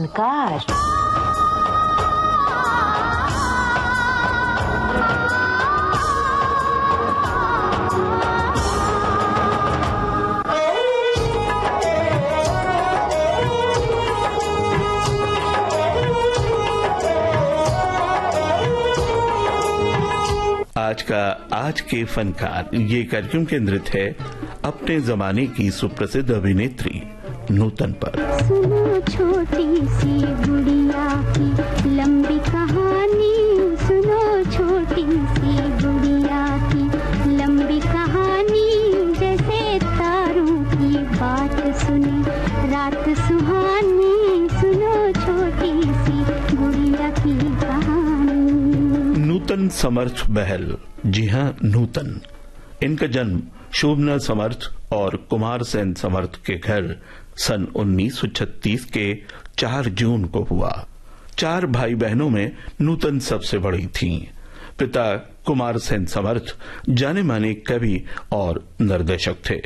सरकार। आज के फनकार ये कार्यक्रम केंद्रित है अपने जमाने की सुप्रसिद्ध अभिनेत्री नूतन पर। सुनो छोटी सी गुड़िया की लंबी कहानी, सुनो छोटी सी गुड़िया की लंबी कहानी, जैसे तारों की बात सुने रात सुहानी, सुनो छोटी सी गुड़िया की कहानी। नूतन समर्थ बहल, जी हाँ नूतन। इनका जन्म शोभना समर्थ और कुमार सेन समर्थ के घर सन 1936 के 4 जून को हुआ। 4 भाई बहनों में नूतन सबसे बड़ी थीं। पिता कुमार सेन समर्थ जाने माने कवि और निर्देशक थे,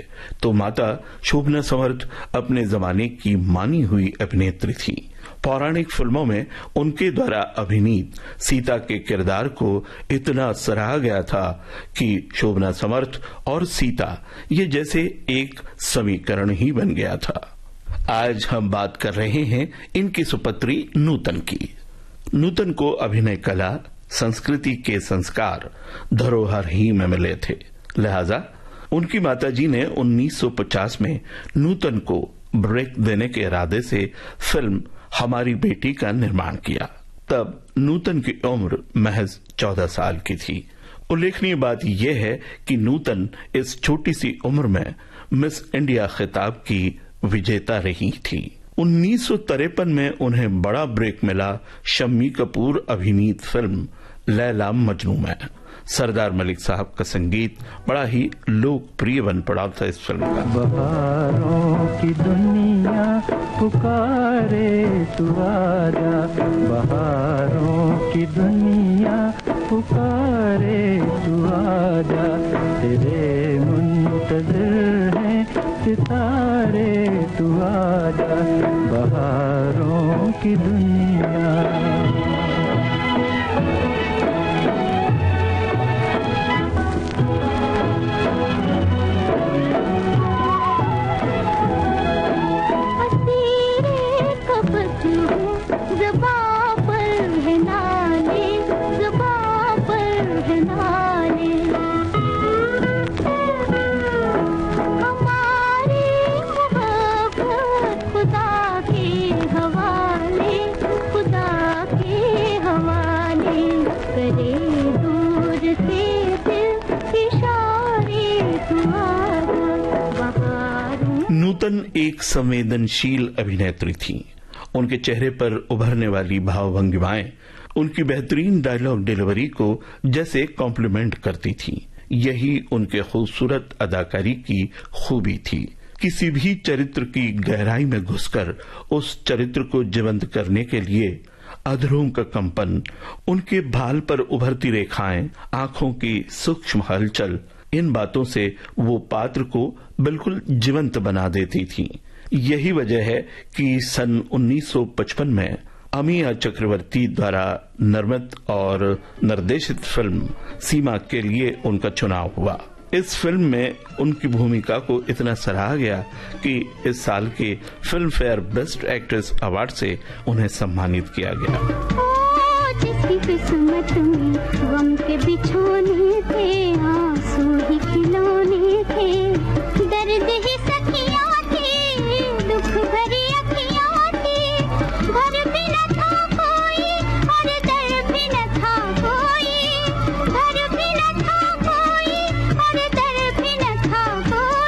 तो माता शोभना समर्थ अपने जमाने की मानी हुई अभिनेत्री थी। पौराणिक फिल्मों में उनके द्वारा अभिनीत सीता के किरदार को इतना सराहा गया था कि शोभना समर्थ और सीता ये जैसे एक समीकरण ही बन गया था। आज हम बात कर रहे हैं इनकी सुपुत्री नूतन की। नूतन को अभिनय कला, संस्कृति के संस्कार धरोहर ही में मिले थे, लिहाजा उनकी माताजी ने 1950 में नूतन को ब्रेक देने के इरादे से फिल्म हमारी बेटी का निर्माण किया। तब नूतन की उम्र महज 14 साल की थी। उल्लेखनीय बात यह है कि नूतन इस छोटी सी उम्र में मिस इंडिया खिताब की विजेता रही थी। 1953 में उन्हें बड़ा ब्रेक मिला शम्मी कपूर अभिनीत फिल्म लैला मजनू में। सरदार मलिक साहब का संगीत बड़ा ही लोकप्रिय बन पड़ा था इस फिल्म का। बहारों की दुनिया पुकारे तू आजा, बहारों की दुनिया पुकारे तू आजा, तेरे मुंतज़िर हैं सितारे तू आजा, बहारों की दुनिया। नूतन एक संवेदनशील अभिनेत्री थी। उनके चेहरे पर उभरने वाली भावभंगिमाएं उनकी बेहतरीन डायलॉग डिलीवरी को जैसे कॉम्प्लीमेंट करती थी। यही उनके खूबसूरत अदाकारी की खूबी थी। किसी भी चरित्र की गहराई में घुसकर उस चरित्र को जीवंत करने के लिए अधरों का कंपन, उनके भाल पर उभरती रेखाएं, आंखों की सूक्ष्म हलचल, इन बातों से वो पात्र को बिल्कुल जीवंत बना देती थी। यही वजह है कि सन 1955 में अमिया चक्रवर्ती द्वारा निर्मित और निर्देशित फिल्म सीमा के लिए उनका चुनाव हुआ। इस फिल्म में उनकी भूमिका को इतना सराहा गया कि इस साल के film fair best actress award से उन्हें सम्मानित किया गया। जिसकी किस्मत में गम के बिछोने थे, आंसू ही खिलौने थे, दर्द ही सखियां थी, दुख भरी अखियां थी, घर भी न था कोई और दर भी न था कोई, घर भी न था कोई और दर भी न था कोई,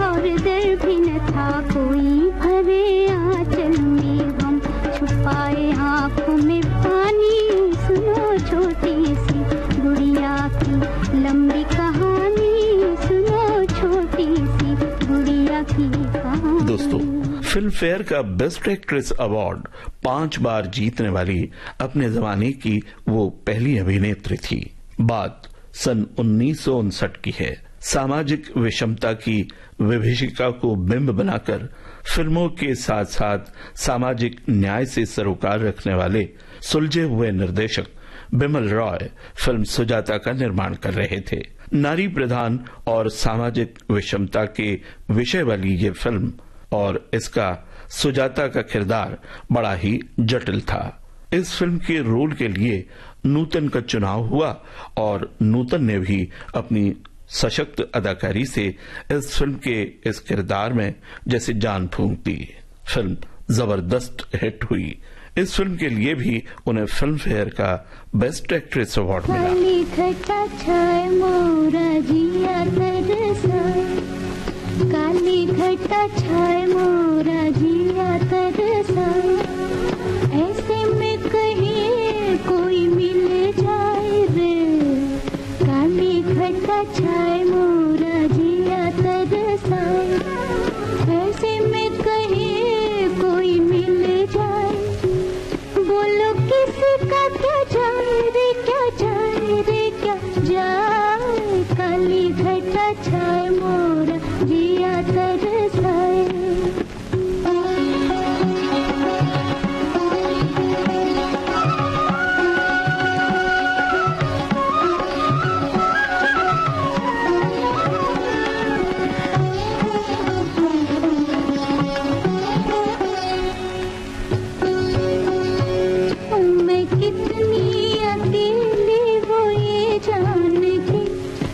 और दर भी न था कोई, भरे आंचल में हम छुपाए आंखों में पानी, सुनो छोटी सी गुड़िया की लंबी कहानी, सुनो छोटी सी गुड़िया की कहानी। दोस्तों, फिल्म फेयर का बेस्ट एक्ट्रेस अवार्ड 5 बार जीतने वाली अपने जमाने की वो पहली अभिनेत्री थी। बात सन 1959 की है। सामाजिक विषमता की विभीषिका को बिंब बनाकर फिल्मों के साथ साथ सामाजिक न्याय से सरोकार रखने वाले सुलझे हुए निर्देशक बिमल रॉय फिल्म सुजाता का निर्माण कर रहे थे। नारी प्रधान और सामाजिक विषमता के विषय वाली ये फिल्म और इसका सुजाता का किरदार बड़ा ही जटिल था। इस फिल्म के रोल के लिए नूतन का चुनाव हुआ और नूतन ने भी अपनी सशक्त अदाकारी से इस फिल्म के इस किरदार में जैसे जान फूंक दी। फिल्म जबरदस्त हिट हुई। इस फिल्म के लिए भी उन्हें फिल्म फेयर का बेस्ट एक्ट्रेस अवार्ड मिला। काली घटा छाए मोरा जिया तरसा, ऐसे में कहीं कोई मिल जाए रे। काली घटा छाए मोरा जिया तरसा, ऐसे में कहीं कोई मिल जाए। बोलो किसी का क्या जाए रे, क्या जाए रे, क्या जाए। काली घटा छाए मोरा जिया तरसाए। मैं कितनी अकेली वो ये जान के,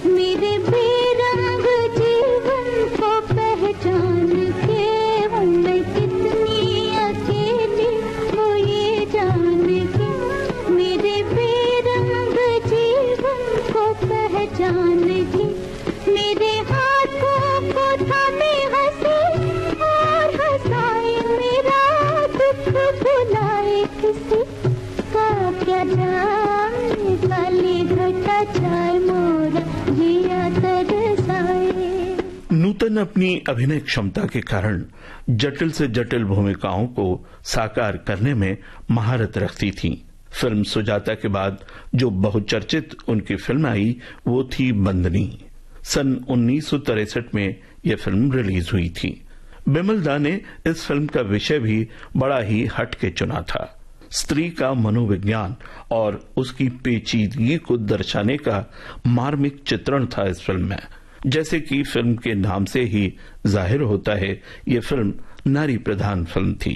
मेरे बेरंग जीवन को पहचान के। मैं कितनी अकेली वो ये जान के, मेरे बेरंग जीवन को पहचान के। मेरे हाथों को थामे हंसे और हंसाए, मेरा दुख भुलाए किसी का क्या जाए। काली घटा छाए मोरा जिया तरसाए। नूतन अपनी अभिनय क्षमता के कारण जटिल से जटिल भूमिकाओं को साकार करने में महारत रखती थीं। फिल्म सुजाता के बाद जो बहुचर्चित उनकी फिल्म आई वो थी बंदनी। सन 1963 में यह फिल्म रिलीज हुई थी। बिमल दा ने इस फिल्म का विषय भी बड़ा ही हट के चुना था। स्त्री का मनोविज्ञान और उसकी पेचीदगी को दर्शाने का मार्मिक चित्रण था इस फिल्म में। जैसे कि फिल्म के नाम से ही जाहिर होता है, ये फिल्म नारी प्रधान फिल्म थी।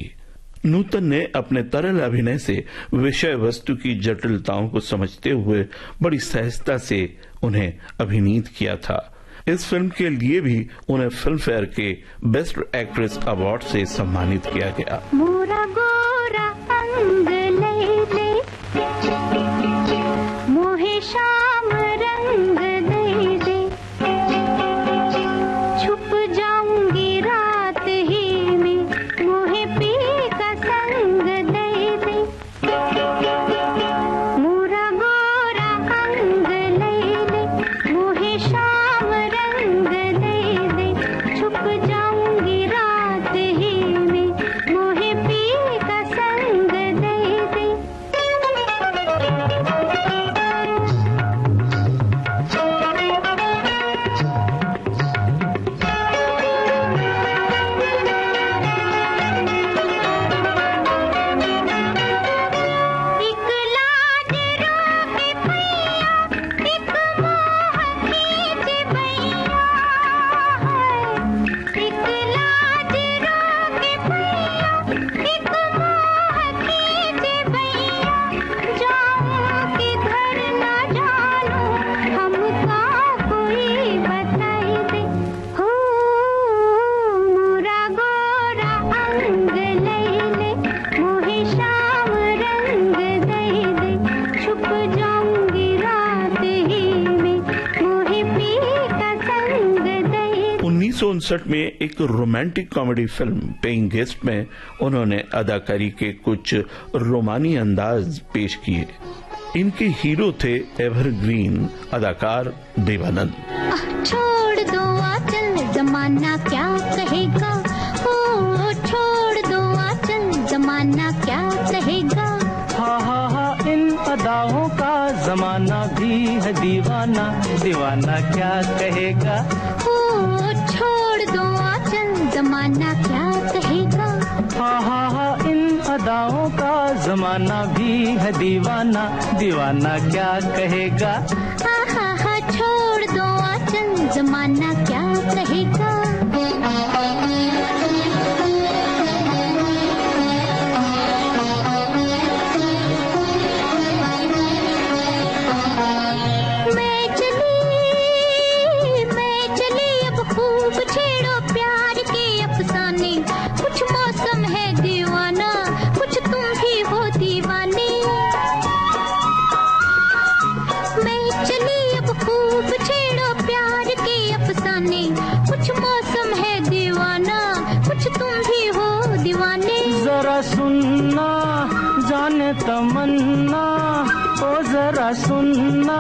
नूतन ने अपने तरल अभिनय से विषय वस्तु की जटिलताओं को समझते हुए बड़ी सहजता से उन्हें अभिनीत किया था। इस फिल्म के लिए भी उन्हें फिल्म फेयर के बेस्ट एक्ट्रेस अवार्ड से सम्मानित किया गया। मोरा गोरा अंग ले ले, मोहे शाम रंग दे दे। छुप जाऊंगी रात ही में, मोहे पी का संग दे दे। मोरा गोरा अंग ले ले, मोहे शाम रंग दे दे। छुप जाऊंगी रात ही में, मोहे पी का संग दे दे। एक लाज रोके भैया, एक मोह खींचे भैया। एक लाज रोके भैया, एक मोह खींचे भैया। जाऊं किधर न जानूं, हमका कोई बताई दे। हो मोरा गोरा अंग ले ले, मोहे शाम रंग दे दे। छुप जाऊंगी रात ही में, मोहे पी का संग दे दे। 1959 में एक romantic comedy film paying guest में उन्होंने अदाकारी के कुछ रोमानी अंदाज पेश किए। इनके हीरो थे एवरग्रीन अदाकार देवानंद। छोड़ दो आंचल, जमाना क्या कहेगा। ओ छोड़ दो आंचल, जमाना क्या कहेगा। हा हा हा इन अदाओं का जमाना भी है दीवाना, दीवाना क्या कहेगा। ओ छोड़ दो आंचल, जमाना क्या कहेगा। अदाओं का जमाना भी है दीवाना, दीवाना क्या कहेगा। हा छोड़ दो आंचल, जमाना क्या कहेगा। मैं चली अब खूब छेड़ो प्यार के अफसाने, कुछ मौसम है दीवाना, कुछ तुम भी हो दीवाने। मैं चली अब खूब छेड़ो प्यार के अफसाने, कुछ मौसम है दीवाना, कुछ तुम भी हो दीवाने। जरा सुनना जाने तमन्ना, ओ जरा सुनना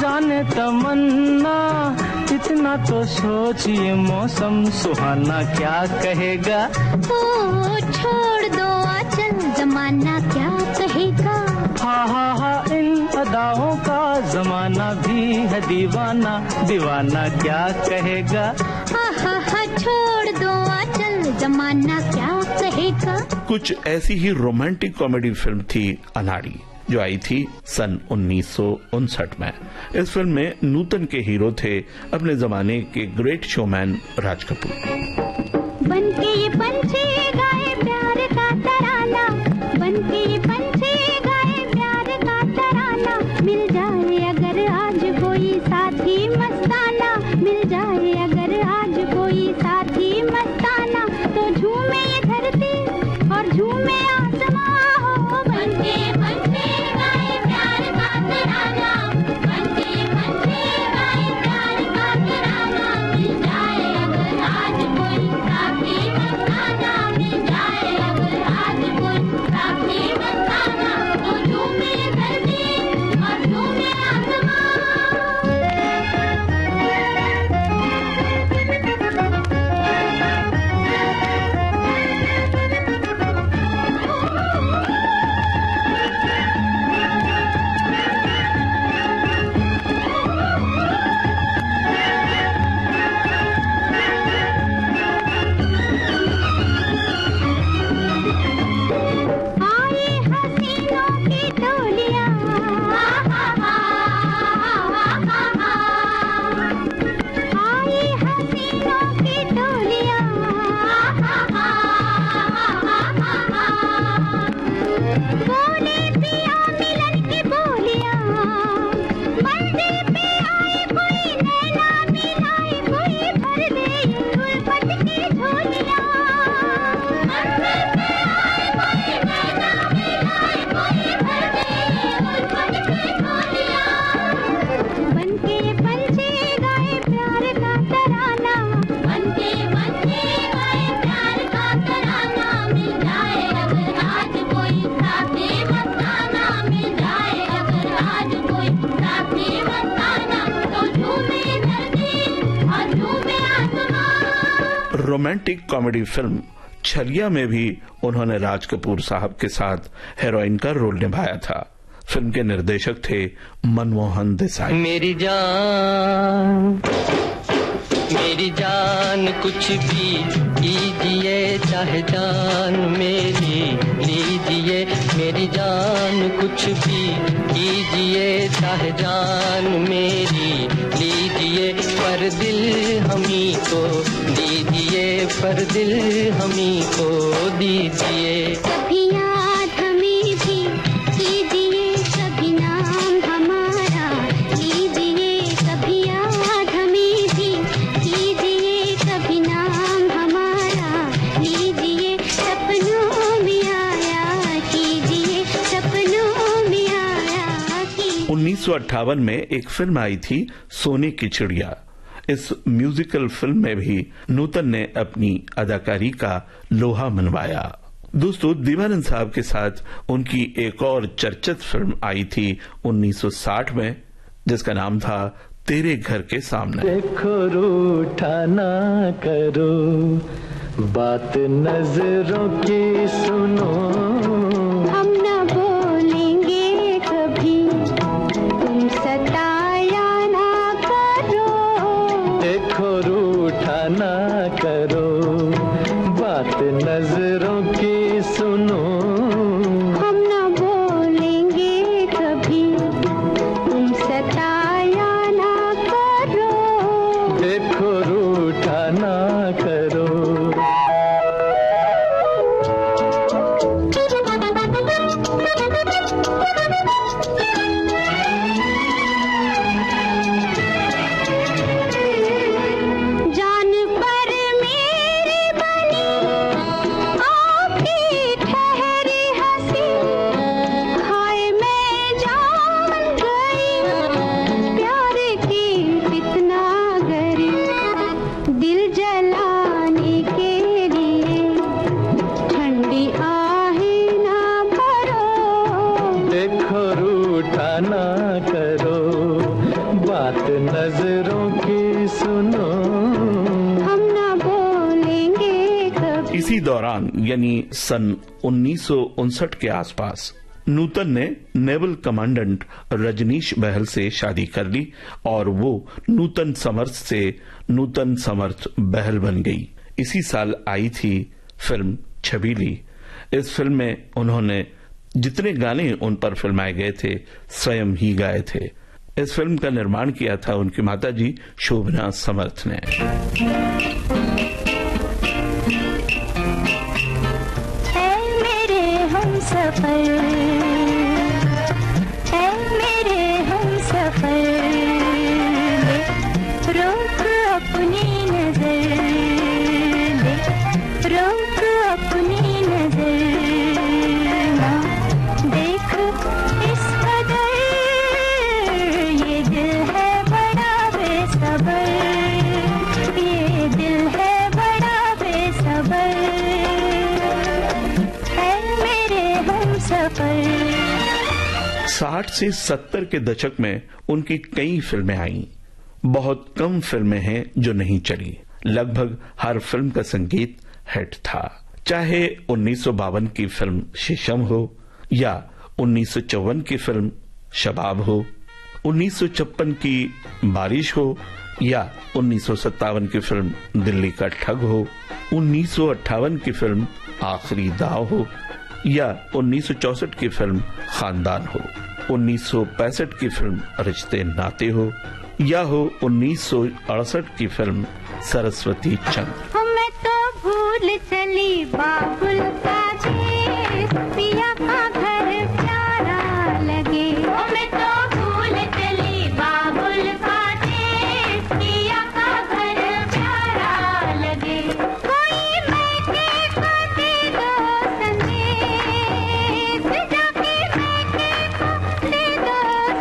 जाने तमन्ना, इतना तो सोचिए मौसम सुहाना क्या कहेगा। ओ छोड़ दो आंचल, जमाना क्या कहेगा। हा इन अदाओं का जमाना भी है दीवाना, दीवाना क्या कहेगा। हा छोड़ दो आंचल, जमाना क्या कहेगा। कुछ ऐसी ही रोमांटिक कॉमेडी फिल्म थी अनाड़ी, जो आई थी सन 1959 में। इस फिल्म में नूतन के हीरो थे अपने जमाने के ग्रेट शोमैन राज कपूर। बनके ये पंछी गाए प्यार का तराना, बनके ये पंछी गाए प्यार का तराना, मिल जाए अगर आज कोई साथी मस्ताना, मिल जाए अगर आज कोई साथी मस्ताना, तो झूमे ये धरती और झूमे आसमां हो। बनके ये पंछी गाए प्यार का तराना, बनके ये पंछी गाए प्यार का तराना, मिल जाए अगर आज कोई साथी मस्ताना, मिल जाए अगर आज कोई साथी मस्ताना, तो झूमे ये धरती और झूमे आसमां। आए हसीनों की टोलियां, आए हसीनों की टोलियां, बोले पिया मिलन की बोलियां, मंदिर पे आए कोई नैना मिलाए, कोई भर दे उल्फत की झोलियां। मंदिर पे आए कोई नैना मिलाए, कोई भर दे उल्फत की झोलियां। बनके ये पंछी गाए प्यार का तराना, बनके ये पंछी गाए प्यार का तराना, मिल जाए अगर आज कोई साथी मस्ताना, मिल जाए अगर आज कोई साथी मस्ताना, तो झूमे धरती और झूमे आसमां। रोमांटिक कॉमेडी फिल्म छलिया में भी उन्होंने राज कपूर साहब के साथ हीरोइन का रोल निभाया था। फिल्म के निर्देशक थे मनमोहन देसाई। मेरी जान कुछ भी कीजिए, चाहे जान मेरी लीजिए। मेरी जान कुछ भी कीजिए, चाहे जान मेरी लीजिए। पर दिल हमी को दीजिए, पर दिल हमी को दीजिए। कभी याद हमें भी कीजिए, कभी नाम हमारा लीजिए। कभी याद हमें भी कीजिए, कभी नाम हमारा लीजिए। सपनों में आया कीजिए, सपनों में आया कीजिए। 1958 में एक फिल्म आई थी सोने की चिड़िया। इस म्यूजिकल फिल्म में भी नूतन ने अपनी अदाकारी का लोहा मनवाया। दोस्तों, दीवानंद साहब के साथ उनकी एक और चर्चित फिल्म आई थी 1960 में, जिसका नाम था तेरे घर के सामने। देखो रूठा ना करो, बात नजरों की सुनो। हम न बोलेंगे कभी, तुम सताया ना करो। देखो रूठा ना करो, बात नजरों की सुनो। इसी दौरान यानी सन 1959 के आसपास नूतन ने नेवल कमांडेंट रजनीश बहल से शादी कर ली और वो नूतन समर्थ से नूतन समर्थ बहल बन गई। इसी साल आई थी फिल्म छबीली। इस फिल्म में उन्होंने जितने गाने उन पर फिल्माए गए थे स्वयं ही गाए थे। इस फिल्म का निर्माण किया था उनकी माताजी शोभना समर्थ ने। साठ से 70 के दशक में उनकी कई फिल्में आईं। बहुत कम फिल्में हैं जो नहीं चली। लगभग हर फिल्म का संगीत हिट था, चाहे 1952 की फिल्म शीशम हो या 1954 की फिल्म शबाब हो, 1956 की बारिश हो या 1957 की फिल्म दिल्ली का ठग हो, 1958 की फिल्म आखिरी दाव हो या 1964 की फिल्म खानदान हो, 1965 की फिल्म रिश्ते नाते हो या हो 1968 की फिल्म सरस्वती चंद्र। मैं तो भूल चली बाबुल का देश, पिया का घर प्यारा लगे। मैं तो भूल चली बाबुल का देश, पिया का घर प्यारा लगे। कोई मैके को दे दो संदेश, जाके मैके को दे दो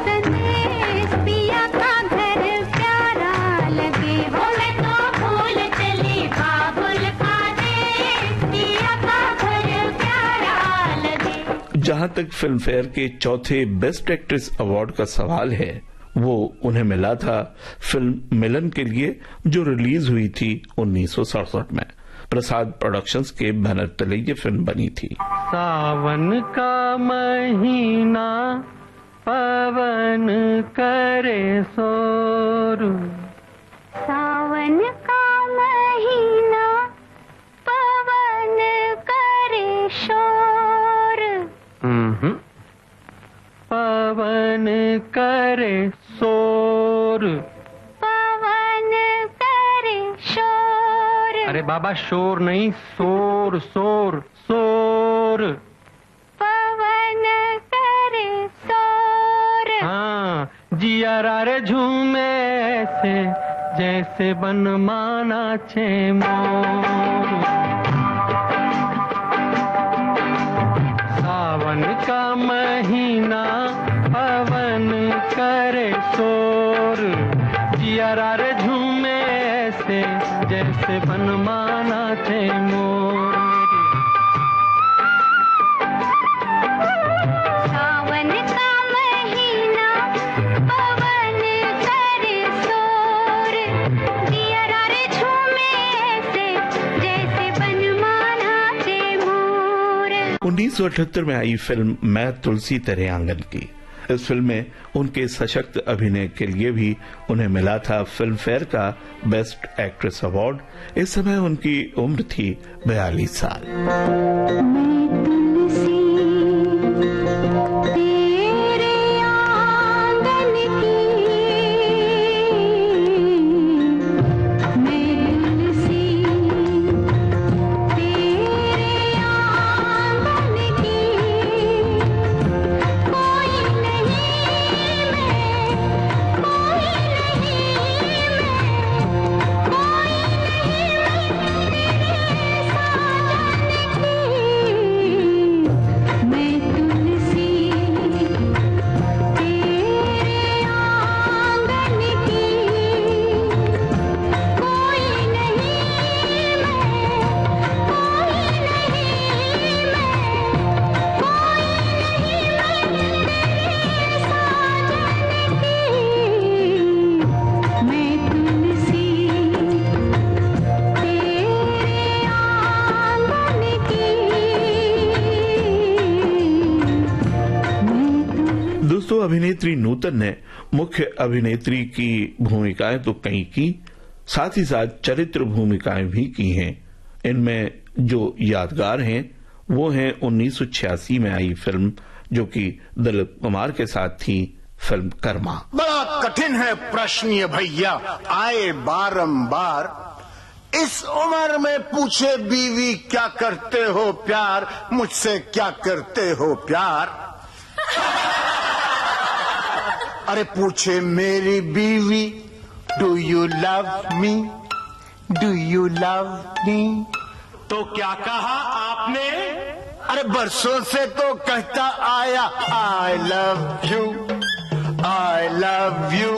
संदेश, पिया का घर प्यारा लगे। मैं तो भूल चली बाबुल का देश, पिया का घर प्यारा लगे। जहां तक फिल्म फेयर के चौथे बेस्ट एक्ट्रेस अवार्ड का सवाल है, वो उन्हें मिला था फिल्म मिलन के लिए, जो रिलीज हुई थी 1967 में। प्रसाद प्रोडक्शंस के बैनर तले ये फिल्म बनी थी। सावन का महीना पवन करे शोर, सावन का महीना पवन करे शोर, पवन करे शोर। पवन करे शोर। अरे बाबा शोर नहीं, शोर शोर शोर। पवन करे शोर। हाँ, जिया रे झूमे ऐसे जैसे बन माना छे मोर। सावन का महीना पवन करे शोर, जिया रे झूमे ऐसे जैसे बन माना छे मोर। सावन का महीना पवन करे शोर, दिया रे झूमे ऐसे जैसे बनमाना चे मोर। 1978 में आई फिल्म मैं तुलसी तेरे आंगन की। इस फिल्म में उनके सशक्त अभिनय के लिए भी उन्हें मिला था फिल्म फेयर का बेस्ट एक्ट्रेस अवार्ड। इस समय उनकी उम्र थी 42 साल। मैं तुलसी तेरे आंगन की, मैं तुलसी तेरे आंगन की, कोई नहीं मैं, कोई नहीं मैं, कोई नहीं मैं तेरे साजन की। दोस्तों, अभिनेत्री नूतन ने मुख्य अभिनेत्री की भूमिकाएं तो कई की, साथ ही साथ चरित्र भूमिकाएं भी की हैं। इनमें जो यादगार हैं वो है 1986 में आई फिल्म जो कि दिलीप कुमार के साथ थी, फिल्म कर्मा। बड़ा कठिन है प्रश्न ये भैया, आए बारंबार। इस उम्र में पूछे बीवी क्या करते हो प्यार, मुझसे क्या करते हो प्यार। अरे पूछे मेरी बीवी, do you love me, do you love मी। तो क्या कहा आपने? अरे बरसों से तो कहता आया I love you, I love you.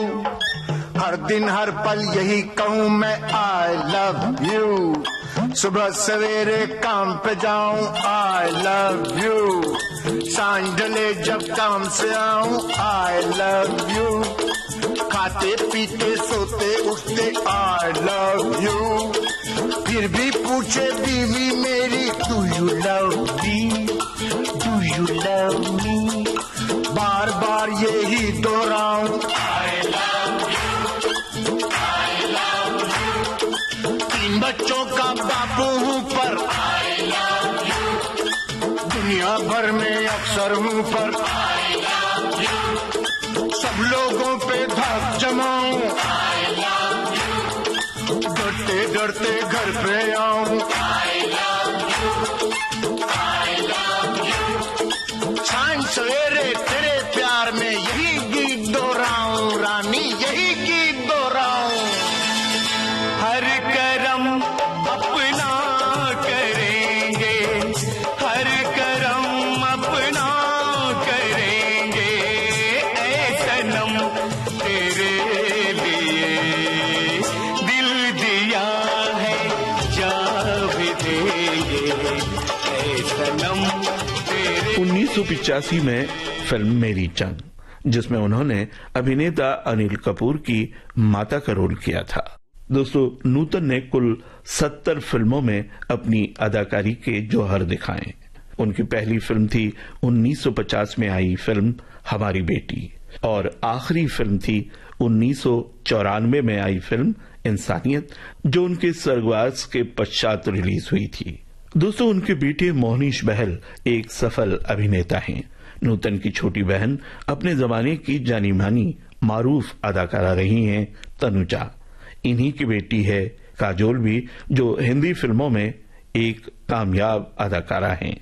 हर दिन हर पल यही कहूँ मैं आई लव यू। सुबह सवेरे काम पे जाऊं आई लव यू, सांझ ढले जब काम से आऊं आई लव यू। खाते पीते सोते उठते आई लव यू। फिर भी पूछे बीवी मेरी, do you love me, do you love me. बार बार यही दोहराऊं I love you, I love you. 3 बच्चों का बापू हूँ पर आई लव यू। दुनिया भर में अक्सर हूँ पर आई लव यू। सब लोगों पे धक जमाऊं आई लव यू। डरते डरते घर पे आऊं आई love you, I love you. सांझ सवेरे तेरे प्यार में यही गीत दोहराऊं रानी, यही गीत दोहराऊं। हर करम अपना करेंगे, हर करम अपना करेंगे, ऐ सनम तेरे लिए दिल दिया है, जा भी देंगे, ऐ सनम तेरे। 1985 में फिल्म मेरी जंग, जिसमें उन्होंने अभिनेता अनिल कपूर की माता का रोल किया था। दोस्तों, नूतन ने कुल 70 फिल्मों में अपनी अदाकारी के जौहर दिखाए। उनकी पहली फिल्म थी 1950 में आई फिल्म हमारी बेटी, और आखिरी फिल्म थी 1994 में आई फिल्म इंसानियत, जो उनके स्वर्गवास के पश्चात रिलीज हुई थी। दोस्तों, उनके बेटे मोहनीश बहल एक सफल अभिनेता हैं। नूतन की छोटी बहन अपने जमाने की जानी मानी मारूफ अदाकारा रही हैं तनुजा। इन्हीं की बेटी है काजोल भी, जो हिंदी फिल्मों में एक कामयाब अदाकारा हैं।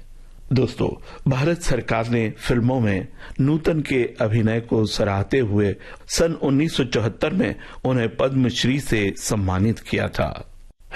दोस्तों, भारत सरकार ने फिल्मों में नूतन के अभिनय को सराहते हुए सन 1974 में उन्हें पद्मश्री से सम्मानित किया था।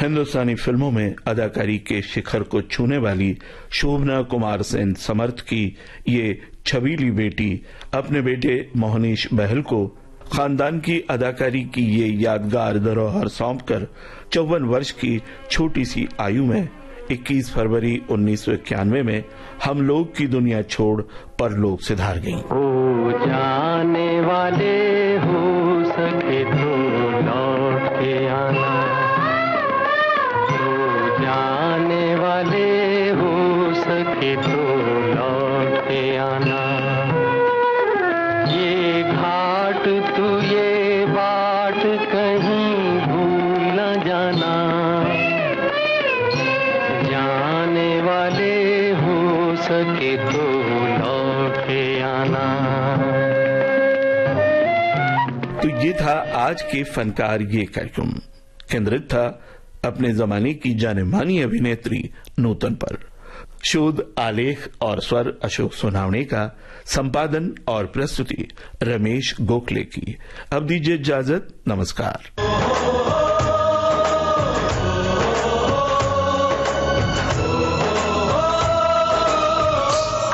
हिंदुस्तानी फिल्मों में अदाकारी के शिखर को छूने वाली शोभना कुमार सेन समर्थ की ये छबीली बेटी अपने बेटे मोहनीश बहल को खानदान की अदाकारी की ये यादगार धरोहर सौंपकर 54 वर्ष की छोटी सी आयु में 21 फरवरी 1991 में हम लोग की दुनिया छोड़ परलोक सिधार गईं। ओ जाने वाले हो सके तो लौट के आना, ओ जाने वाले हो सके तो लौट के आना। ये घाट तू ये बाट कहीं भूल न जाना, जाने वाले हो सके तो लौट के आना। तो ये था आज के फनकार ये कार्यक्रम, केंद्रित था अपने जमाने की जाने मानी अभिनेत्री नूतन पर। शोध, आलेख और स्वर अशोक सोनावणे का, संपादन और प्रस्तुति रमेश गोखले की। अब दीजिए इजाजत, नमस्कार।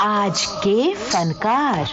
आज के फनकार।